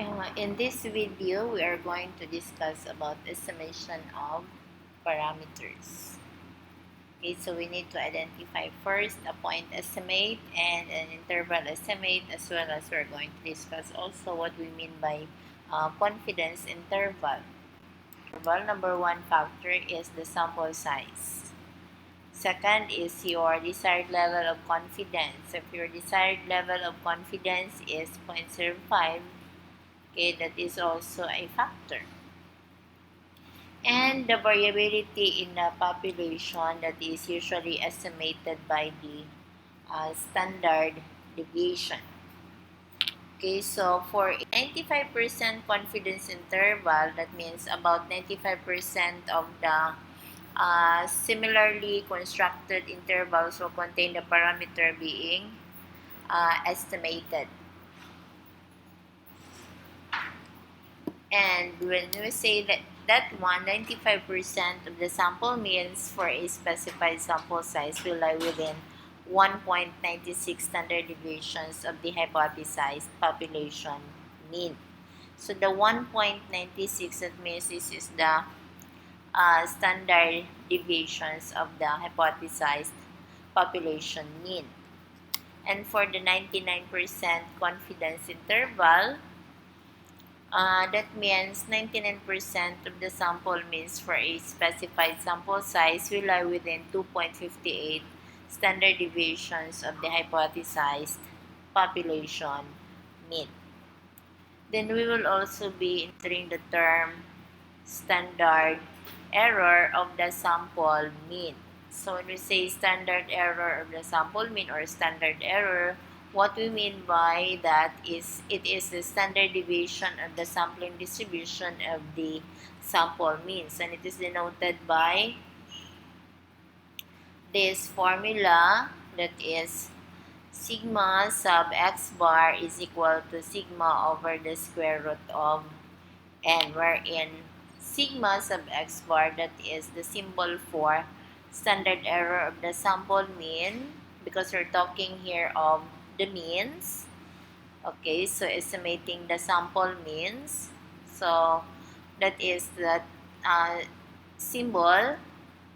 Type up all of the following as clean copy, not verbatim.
In this video, we are going to discuss about estimation of parameters. Okay, so we need to identify first a point estimate and an interval estimate, as well as we're going to discuss also what we mean by confidence interval. Interval number one factor is the sample size. Second is your desired level of confidence. If your desired level of confidence is 0.05, okay, that is also a factor. And the variability in the population that is usually estimated by the standard deviation. Okay, so for 95% confidence interval, that means about 95% of the similarly constructed intervals will contain the parameter being estimated. And when we say that 95% of the sample means for a specified sample size will lie within 1.96 standard deviations of the hypothesized population mean. So the 1.96, that means this is the standard deviations of the hypothesized population mean. And for the 99% confidence interval, that means 99% of the sample means for a specified sample size will lie within 2.58 standard deviations of the hypothesized population mean. Then we will also be entering the term standard error of the sample mean. So when we say standard error of the sample mean or standard error, what we mean by that is it is the standard deviation of the sampling distribution of the sample means, and it is denoted by this formula, that is sigma sub x bar is equal to sigma over the square root of n, wherein sigma sub x bar, that is the symbol for standard error of the sample mean, because we're talking here of the means. Okay, so estimating the sample means, so that is that symbol.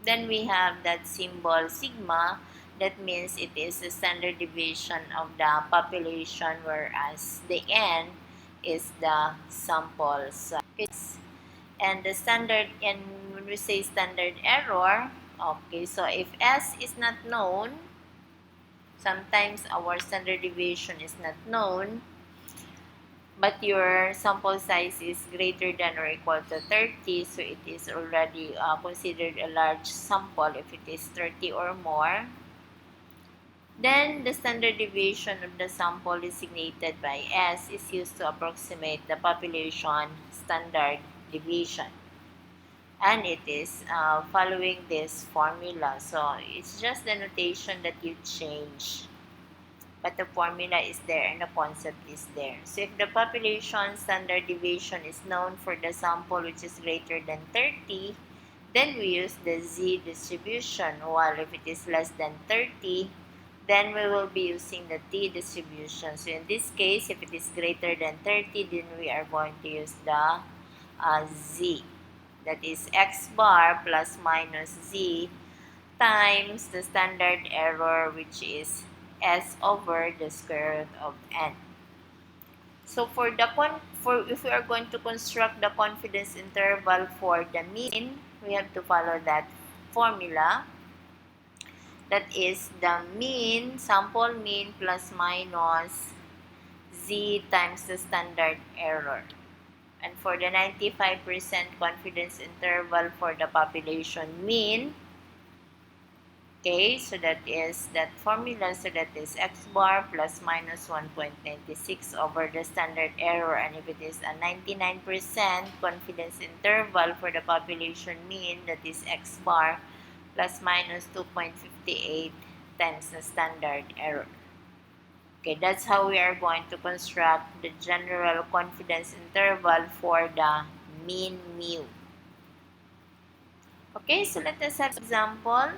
Then we have that symbol sigma, that means it is the standard deviation of the population, whereas the n is the sample size. And the standard, and when we say standard error, okay, so if s is not known, sometimes our standard deviation is not known, but your sample size is greater than or equal to 30, so it is already considered a large sample if it is 30 or more. Then the standard deviation of the sample designated by S is used to approximate the population standard deviation. And it is following this formula. So it's just the notation that you change, but the formula is there and the concept is there. So if the population standard deviation is known for the sample which is greater than 30, then we use the z distribution, while if it is less than 30, then we will be using the t distribution. So in this case, if it is greater than 30, then we are going to use the z, that is x bar plus minus z times the standard error, which is s over the square root of n. So for the if we are going to construct the confidence interval for the mean, we have to follow that formula. That is the mean, sample mean plus minus z times the standard error. And for the 95% confidence interval for the population mean, okay, so that is that formula, so that is x bar plus minus 1.96 over the standard error, and if it is a 99% confidence interval for the population mean, that is x bar plus minus 2.58 times the standard error. Okay, that's how we are going to construct the general confidence interval for the mean mu. Okay, so let us have an example.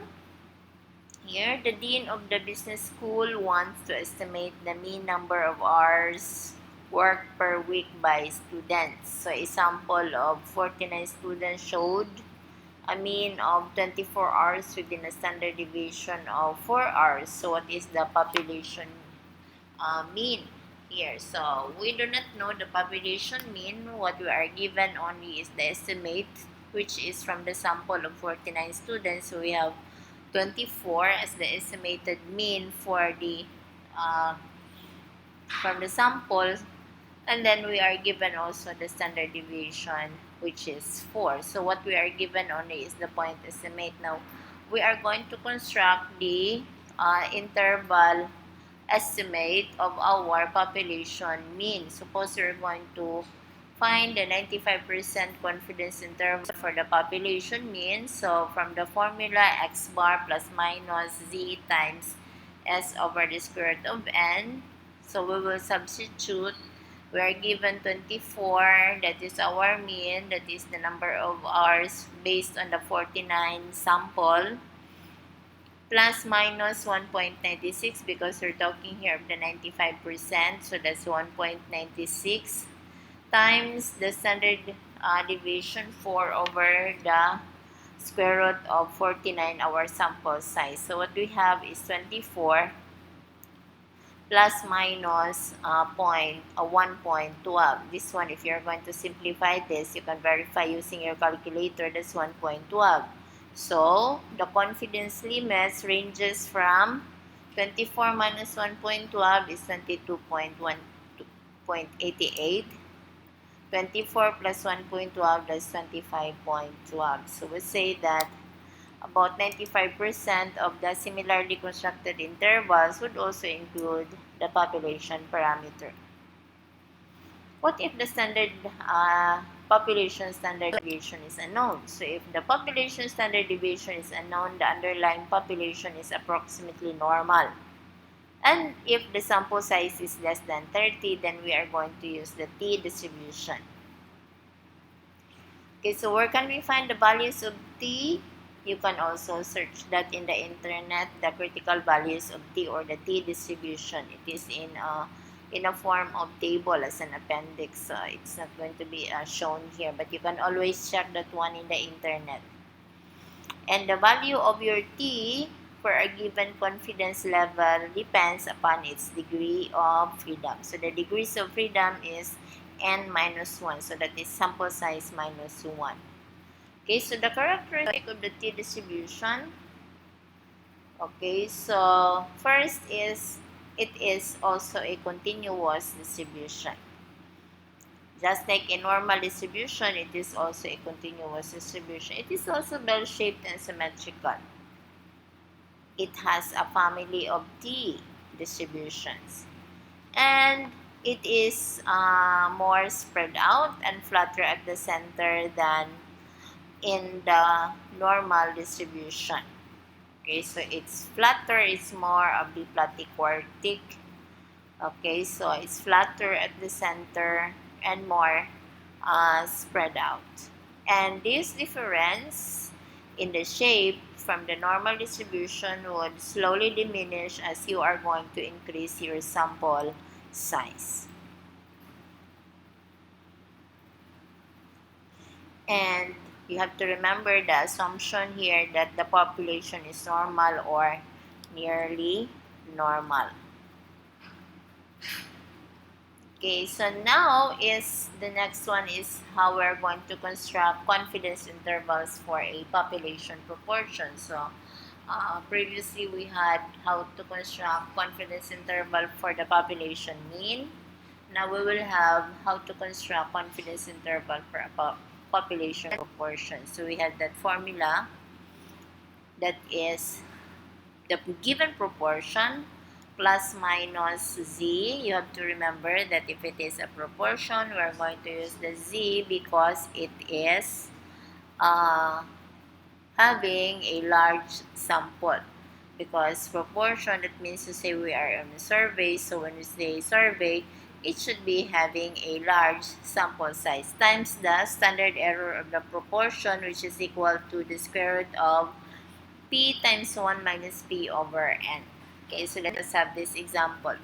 Here, the dean of the business school wants to estimate the mean number of hours work per week by students. So a sample of 49 students showed a mean of 24 hours within a standard deviation of 4 hours. So what is the population mean here? So we do not know the population mean. What we are given only is the estimate, which is from the sample of 49 students. So we have 24 as the estimated mean for the uh, from the sample, and then we are given also the standard deviation, which is 4. So what we are given only is the point estimate. Now we are going to construct the interval estimate of our population mean. Suppose we're going to find the 95% confidence interval for the population mean. So from the formula, x bar plus minus z times s over the square root of n. So we will substitute. We are given 24, that is our mean, that is the number of hours based on the 49 sample, plus minus 1.96 because we're talking here of the 95%, so that's 1.96 times the standard deviation 4 over the square root of 49, our sample size. So what we have is 24 plus minus 1.12. This one, if you're going to simplify this, you can verify using your calculator. That's 1.12. So the confidence limits ranges from 24 minus 1.12 is 22.88. 24 plus 1.12, that's 25.12. So we say that about 95% of the similarly constructed intervals would also include the population parameter. What if the standard population standard deviation is unknown? So if the population standard deviation is unknown, the underlying population is approximately normal. And if the sample size is less than 30, then we are going to use the t distribution. Okay, so where can we find the values of t? You can also search that in the internet, the critical values of t or the t distribution. It is in a form of table as an appendix. It's not going to be shown here, but you can always check that one in the internet. And the value of your t for a given confidence level depends upon its degree of freedom. So the degrees of freedom is n minus 1. So that is sample size minus 1. Okay, so the characteristic of the t distribution. Okay, so first is it is also a continuous distribution. Just like a normal distribution, it is also a continuous distribution. It is also bell-shaped and symmetrical. It has a family of t distributions. And it is more spread out and flatter at the center than in the normal distribution. Okay, so it's flatter, it's more of the platyquartic. Okay, so it's flatter at the center and more spread out. And this difference in the shape from the normal distribution would slowly diminish as you are going to increase your sample size. And you have to remember the assumption here that the population is normal or nearly normal. Okay, so now is the next one is how we're going to construct confidence intervals for a population proportion. So previously we had how to construct confidence interval for the population mean. Now we will have how to construct confidence interval for a population proportion. So we have that formula that is the given proportion plus minus z. You have to remember that if it is a proportion, we're going to use the z because it is having a large sample. Because proportion, that means to say we are on a survey. So when we say survey, it should be having a large sample size times the standard error of the proportion, which is equal to the square root of p times 1 minus p over n. Okay, so let us have this example.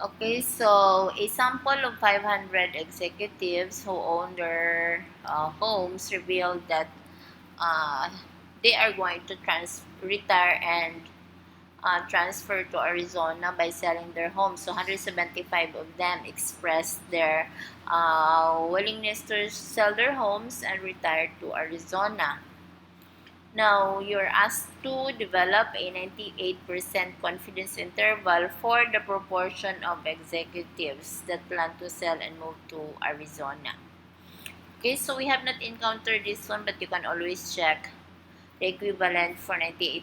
Okay, so a sample of 500 executives who own their homes revealed that uh, they are going to retire and transfer to Arizona by selling their homes. So 175 of them expressed their willingness to sell their homes and retire to Arizona. Now, you're asked to develop a 98% confidence interval for the proportion of executives that plan to sell and move to Arizona. Okay, so we have not encountered this one, but you can always check the equivalent for 98%,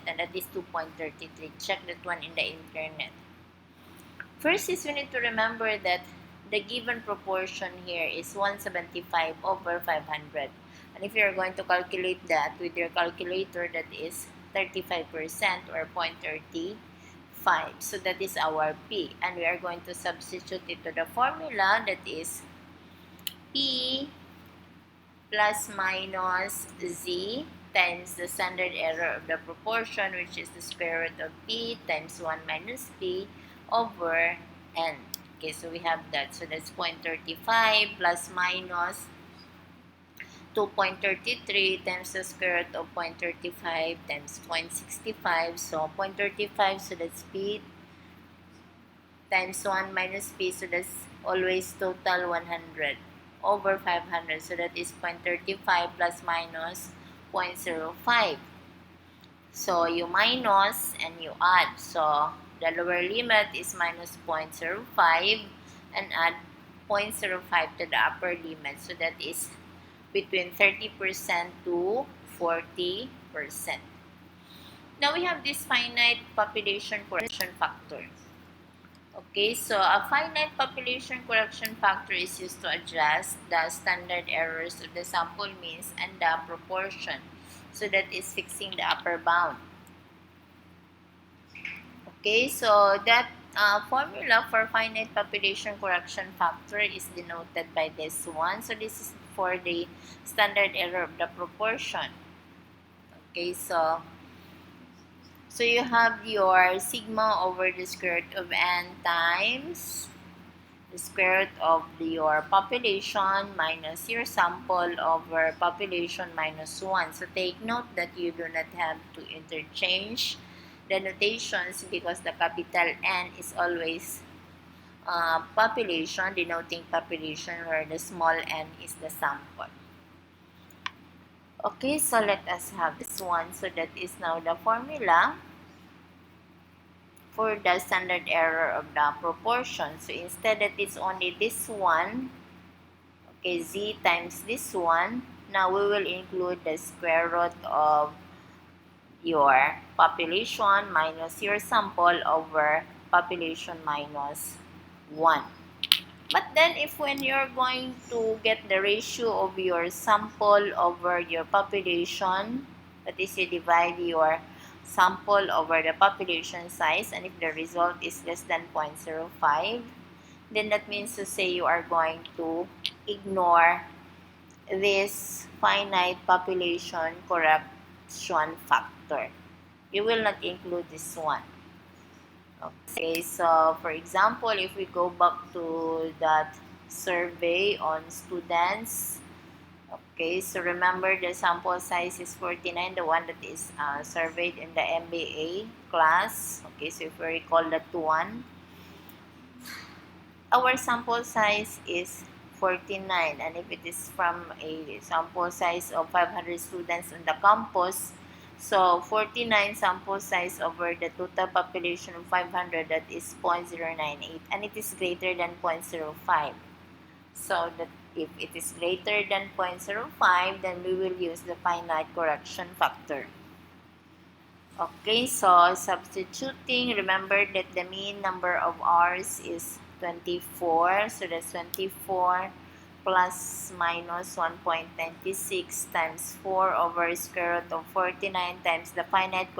and that is 2.33. Check that one in the internet. First is we need to remember that the given proportion here is 175 over 500. And if you're going to calculate that with your calculator, that is 35% or 0.35. So that is our P. And we are going to substitute it to the formula, that is P plus minus Z times the standard error of the proportion, which is the square root of P times 1 minus P over N. Okay, so we have that. So that's 0.35 plus minus 2.33 times the square root of 0.35 times 0.65. So 0.35, so that's P times 1 minus P, so that's always total 100 over 500. So that is 0.35 plus minus 0.05. So you minus and you add. So the lower limit is minus 0.05 and add 0.05 to the upper limit. So that is between 30% to 40%. Now we have this finite population correction factor. Okay, so a finite population correction factor is used to adjust the standard errors of the sample means and the proportion. So that is fixing the upper bound. Okay, so that formula for finite population correction factor is denoted by this one. So this is for the standard error of the proportion. Okay, so you have your sigma over the square root of n times the square root of your population minus your sample over population minus 1. So take note that you do not have to interchange the notations because the capital N is always population, denoting population, where the small n is the sample. Okay, so let us have this one. So that is now the formula for the standard error of the proportion. So instead that is only this one, okay, Z times this one. Now we will include the square root of your population minus your sample over population minus 1. But then if when you're going to get the ratio of your sample over your population, that is you divide your sample over the population size, and if the result is less than 0.05, then that means to say you are going to ignore this finite population correction factor. You will not include this one. Okay, so for example, if we go back to that survey on students, okay, so remember the sample size is 49, the one that is surveyed in the MBA class. Okay, so if we recall that one, our sample size is 49, and if it is from a sample size of 500 students on the campus, so 49 sample size over the total population of 500, that is 0.098, and it is greater than 0.05. So that if it is greater than 0.05, then we will use the finite correction factor. Okay, so substituting, remember that the mean number of hours is 24. So that's 24 plus minus 1.96 times 4 over square root of 49 times the finite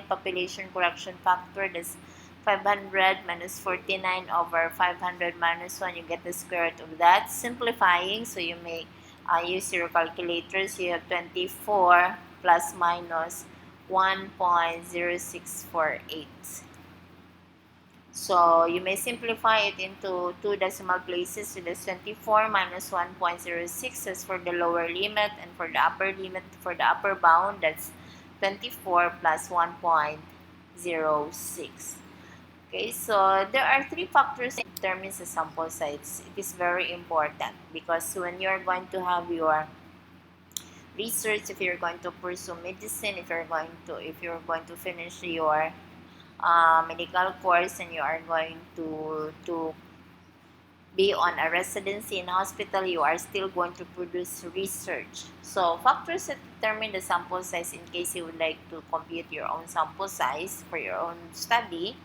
population correction factor. That's 500 minus 49 over 500 minus 1. You get the square root of that. Simplifying, so you may use your calculators. You have 24 plus minus 1.0648. So you may simplify it into two decimal places. So that's 24 minus 1.06 is for the lower limit, and for the upper limit, for the upper bound, that's 24 plus 1.06. Okay, so there are three factors that determines the sample size. It is very important because when you're going to have your research, if you're going to pursue medicine, if you're going to finish your medical course, and you are going to be on a residency in hospital, you are still going to produce research. So factors that determine the sample size, in case you would like to compute your own sample size for your own study.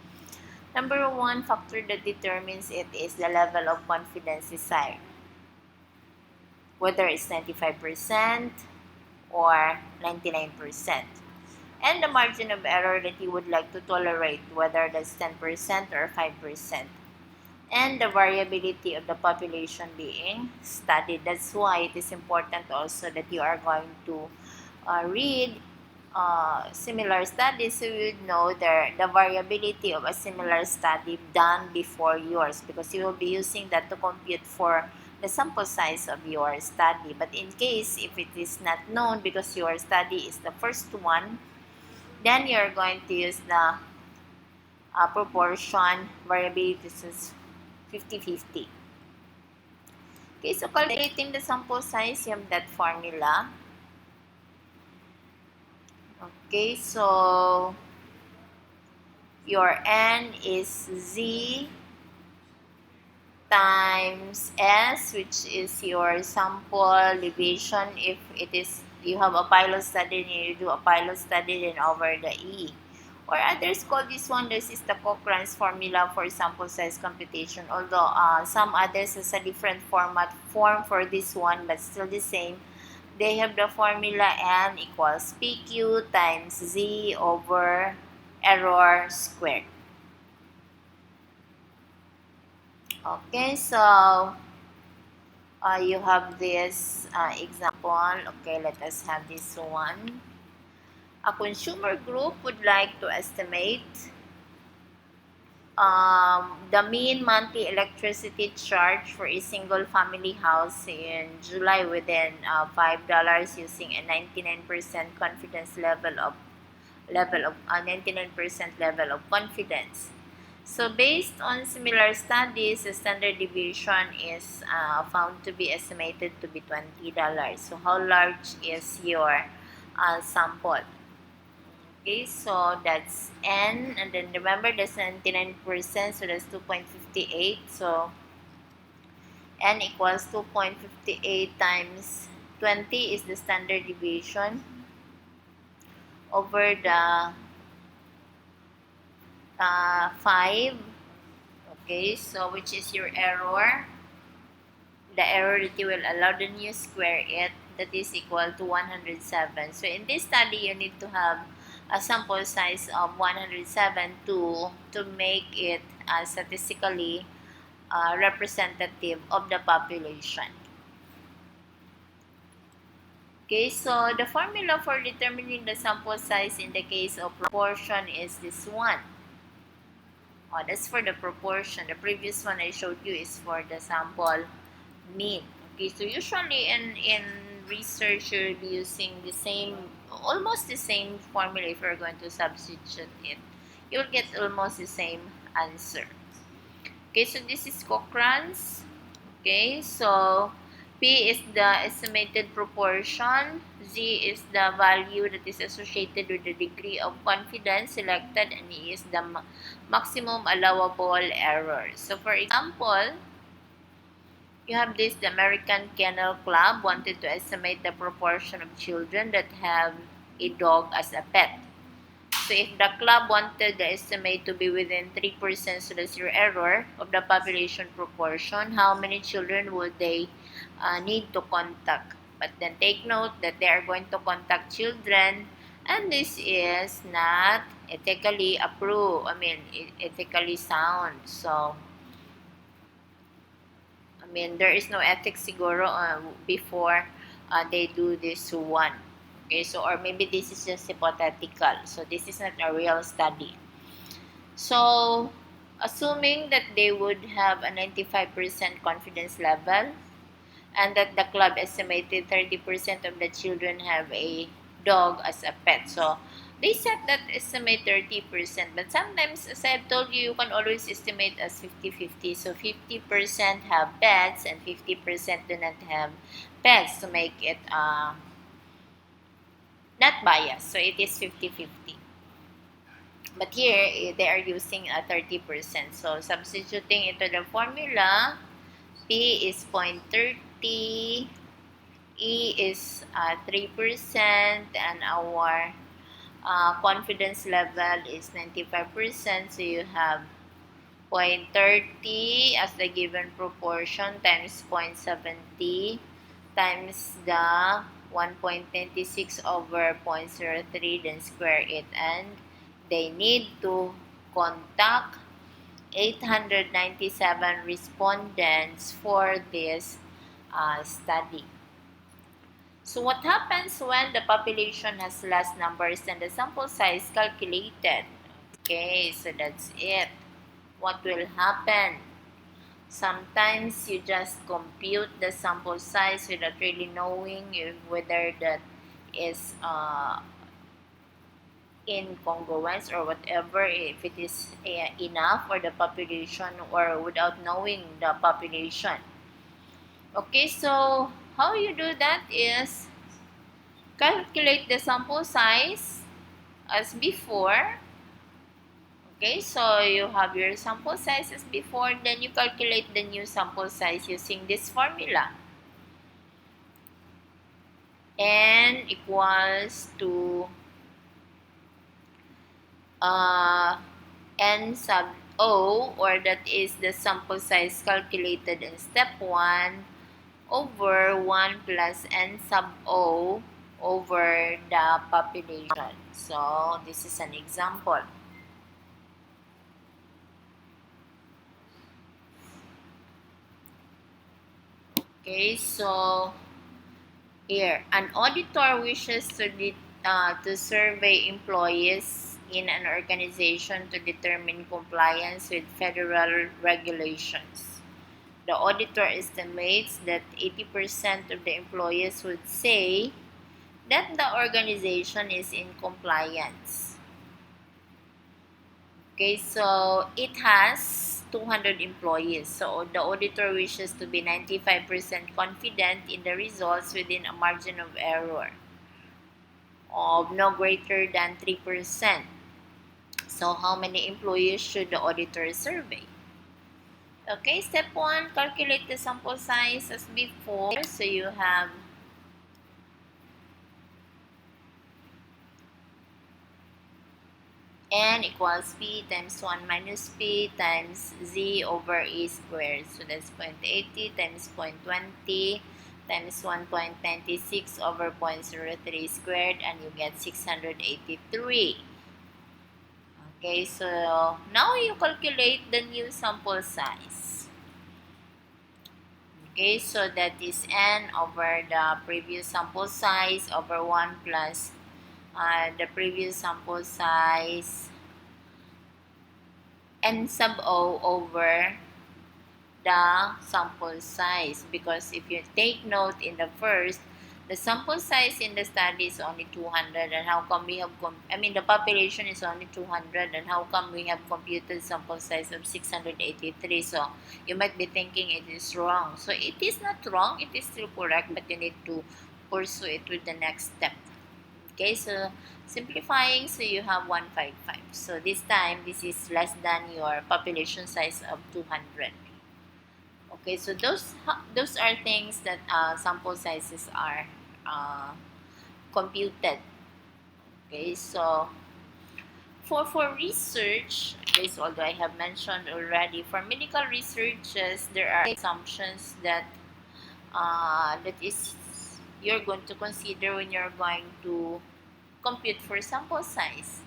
Number one factor that determines it is the level of confidence desired, whether it's 95% or 99%. And the margin of error that you would like to tolerate, whether that's 10% or 5%. And the variability of the population being studied. That's why it is important also that you are going to read similar studies, so you would know the variability of a similar study done before yours, because you will be using that to compute for the sample size of your study. But in case if it is not known because your study is the first one, then you're going to use the proportion variability is 50-50. Okay, so calculating the sample size, you have that formula. Okay, so your n is z times s, which is your sample deviation. If it is you have a pilot study and you do a pilot study, then over the e. Or others call this one, this is the Cochrane's formula for sample size computation. Although some others has a different form for this one, but still the same. They have the formula n equals pq times z over error squared. Okay, so you have this example. Okay, let us have this one. A consumer group would like to estimate the mean monthly electricity charge for a single family house in July within $5 using a 99% confidence level of 99% level of confidence. So based on similar studies, the standard deviation is found to be estimated to be $20. So how large is your sample? Okay, so that's n, and then remember that's 99%, so that's 2.58. So n equals 2.58 times 20 is the standard deviation over the 5. Okay, so which is your error? The error that you will allow, then you square it, that is equal to 107. So in this study, you need to have a sample size of 107 to make it statistically representative of the population. Okay, so the formula for determining the sample size in the case of proportion is this one. Oh, that's for the proportion. The previous one I showed you is for the sample mean. Okay, so usually in research you'll be using the same, almost the same formula. If you're going to substitute it, you'll get almost the same answer. Okay, so this is Cochrane's. Okay, so P is the estimated proportion, Z is the value that is associated with the degree of confidence selected, and E is the maximum allowable error. So for example, you have this, the American Kennel Club wanted to estimate the proportion of children that have a dog as a pet. So if the club wanted the estimate to be within 3%, so that's your error, of the population proportion, how many children would they need to contact? But then take note that they are going to contact children, and this is not ethically approved, ethically sound. So there is no ethics siguro before they do this one. Okay, so or maybe this is just hypothetical. So this is not a real study. So Assuming that they would have a 95% confidence level and that the club estimated 30% of the children have a dog as a pet. So they set that estimate 30%, but sometimes, as I've told you, you can always estimate as 50-50. So 50% have pets and 50% do not have pets to make it not biased. So it is 50-50. But here, they are using a 30%. So substituting into the formula, P is 0.30, E is 3%, and our confidence level is 95%. So you have 0.30 as the given proportion times 0.70 times the 1.26 over 0.03, then square it, and they need to contact 897 respondents for this study. So what happens when the population has less numbers than the sample size calculated? Okay, so that's it. What will happen? Sometimes you just compute the sample size without really knowing whether that is incongruence or whatever, if it is enough for the population or without knowing the population. Okay, so how you do that is calculate the sample size as before. Okay, so you have your sample size as before, then you calculate the new sample size using this formula. N equals to N sub O, or that is the sample size calculated in step 1, over 1 plus N sub O over the population. So, this is an example. Okay, so here, an auditor wishes to survey employees in an organization to determine compliance with federal regulations. The auditor estimates that 80% of the employees would say that the organization is in compliance. Okay, so it has 200 employees. So the auditor wishes to be 95% confident in the results within a margin of error of no greater than 3%. So how many employees should the auditor survey? Okay, step 1, calculate the sample size as before. So you have N equals P times 1 minus P times Z over A squared. So that's 0.80 times 0.20 times 1.96 over 0.03 squared, and you get 683. Okay, so now you calculate the new sample size. Okay, so that is N over the previous sample size over 1 plus the previous sample size N sub O over the sample size, because if you take note in the first, the sample size in the study is only 200, and how come we have the population is only 200, and how come we have computed sample size of 683? So you might be thinking it is wrong. So it is not wrong, it is still correct, but you need to pursue it with the next step. Okay, so simplifying, so you have 155. So this time, this is less than your population size of 200. Okay, so those are things that sample sizes are computed. Okay, so for research, okay, so although I have mentioned already, for medical researches, there are assumptions that that is you're going to consider when you're going to compute for sample size.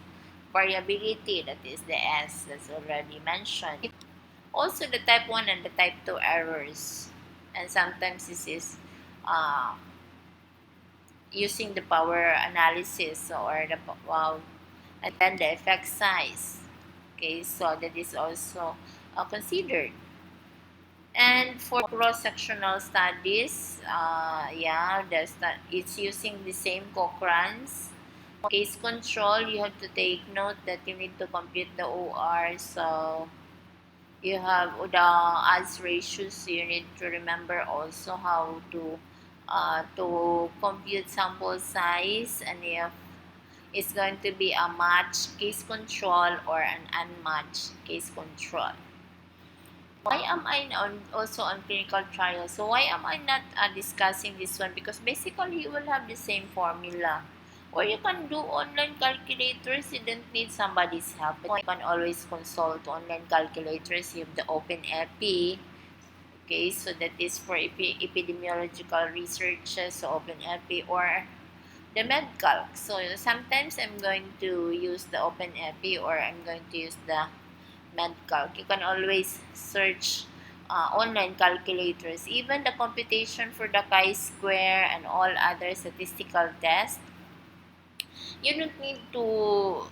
Variability, that is the S, that's already mentioned. Also the type 1 and the type 2 errors. And sometimes this is uh, using the power analysis or the and then the effect size. Okay, so that is also considered. And for cross-sectional studies, it's using the same Cochrane's case control. You have to take note that you need to compute the OR. So you have the odds ratios. You need to remember also how to compute sample size, and if it's going to be a matched case control or an unmatched case control. Why am I also on clinical trials? So why am I not discussing this one? Because basically you will have the same formula. Or you can do online calculators. You don't need somebody's help. But you can always consult online calculators. You have the OpenEpi. Okay, so that is for epidemiological researches, so OpenEpi, or the MedCalc. So sometimes I'm going to use the OpenEpi, or I'm going to use the MedCalc. You can always search online calculators. Even the computation for the chi-square and all other statistical tests, you don't need to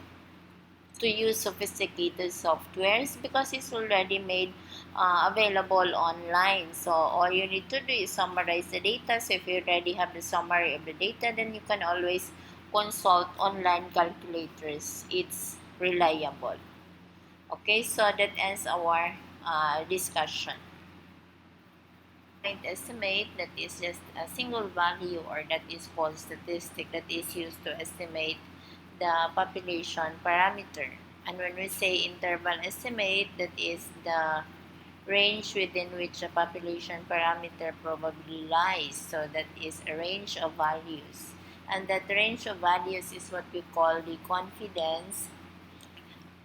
use sophisticated softwares because it's already made available online. So all you need to do is summarize the data. So if you already have the summary of the data, then you can always consult online calculators. It's reliable. Okay, so that ends our discussion. Point estimate, that is just a single value, or that is false statistic that is used to estimate the population parameter. And when we say interval estimate, that is the range within which a population parameter probably lies. So that is a range of values. And that range of values is what we call the confidence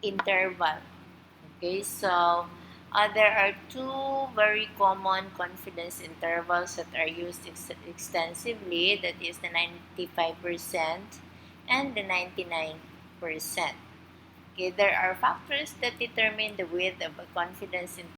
interval. Okay, so there are two very common confidence intervals that are used extensively. That is the 95% and the 99%. Okay, there are factors that determine the width of a confidence interval.